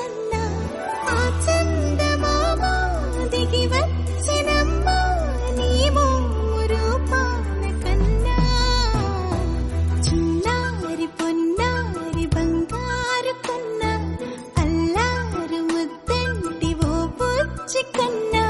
కన్నా ఆ చందమామ దిగి వచ్చినమ్మ నీ మోము రూపాన కన్నా చిన్నారి పొన్నారి బంగారు కన్నా అల్లారు ముద్దంటి ఓ బుజ్జి కన్నా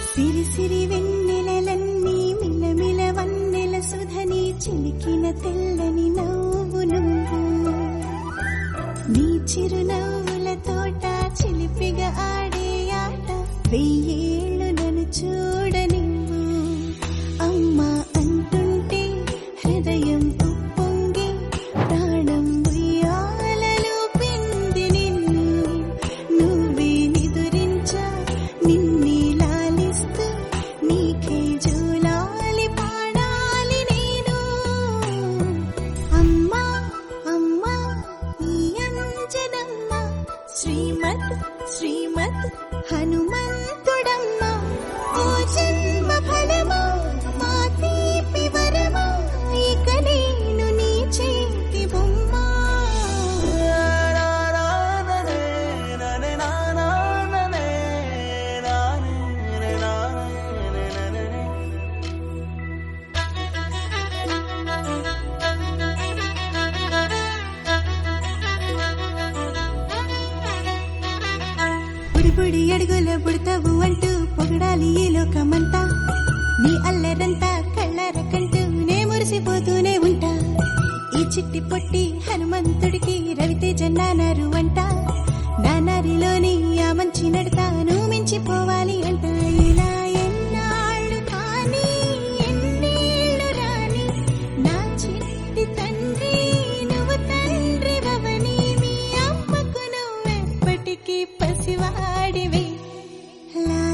సిరి సిరి వెన్నెలలన్నీ మిలమిల వన్నెల సుధని చిలికిన తెల్లని నవ్వు నువ్వు నీ చిరునవ్వుల తోట చిలిపిగా ఆడే ఆట వెయ్యేళ్ళు నన్ను చూడనివ్వు అమ్మా అంటుంటే హృదయం ఉప్పొంగి ప్రాణం ఉయ్యాలలో పిండి నిన్ను నువ్వే నిదురించా నిన్నే లాలిస్తూ నీకే జూలాలి పాడాలి నేను అమ్మా అమ్మా ఈ అంజనమ్మ శ్రీమత్ శ్రీమత్ హనుమంతుడమ్మ ఓ జన్మ ఫలమా మా తీపి వరమా ఇక నేను నీ చేతి బొమ్మ పొడి అడుగుల పుడతావు అంటూ పొగడాలి ఈ లోకమంతా నీ అల్లరంతా కళ్ళరకంటూ నే మురిసిపోతూనే ఉంటా ఈ చిట్టి పొట్టి హనుమంతుడికి రవితేజ నానారు అంట నానారిలోని ఆ మంచి నడతాను మించిపోవాలి అంట ఇలా ఎన్నాళ్ళు కానీ ఎన్నేళ్ళు రాని నా చిట్టి తండ్రి నువ్వు తండ్రి భవని మీ అమ్మకు నువ్వెప్పటికీ పసివాడివి లా